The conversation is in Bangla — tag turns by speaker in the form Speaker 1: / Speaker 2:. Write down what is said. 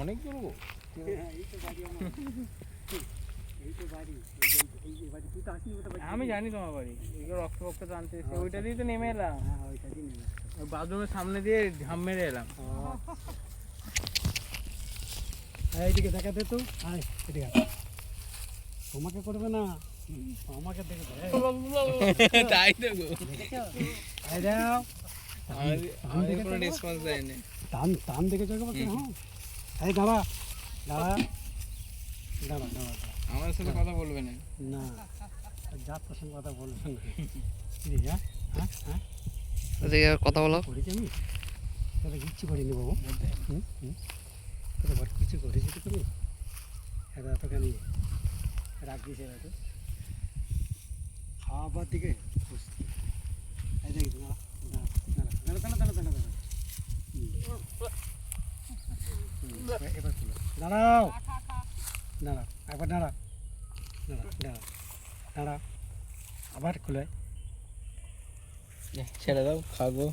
Speaker 1: অনেক দূর গো।
Speaker 2: আমি জানি তোমার বাড়ি, এগুলো রক্ত রক্ত টানতে এসে ওইটা দিয়ে তো নেমে এলাম। বাথরুমের সামনে দিয়ে ঝাম মেরে এলাম।
Speaker 3: এইদিকে দেখাতে তো, আয় এদিকে আয়। তোমাকে করবে না, আমাকে দেখবে।
Speaker 1: তাই তো গো,
Speaker 3: আয় দাও।
Speaker 1: আমাদের কোনো রেসপন্স দেয়নি।
Speaker 3: টান টান দেখে চোখে বলছে হ্যাঁ। এই দাঁড়া দাঁড়া দাঁড়া দাঁড়া।
Speaker 1: আমার সাথে কথা বলবে না।
Speaker 3: না, যার তোর সঙ্গে কথা বলবে না। হ্যাঁ হ্যাঁ হ্যাঁ
Speaker 4: কথা বলো।
Speaker 3: করেছি আমি, তাহলে কিচ্ছু করিনি বাবু। হুম হুম, তোর ঘর কিছু করেছি তো তুমি? এটা তোকে আমি রাখ দিয়েছে হয়তো খাওয়াবার দিকে। এই দেখি দাঁড়া দাঁড়া দাঁড়া দাঁড়া দাঁড়া দাঁড়া। এবার খুলো, দাঁড়াও দাঁড়া, একবার দাঁড়া দাঁড়া দাঁড়া দাঁড়া, আবার খুলে।
Speaker 1: ছেড়ে দাও, খাবো।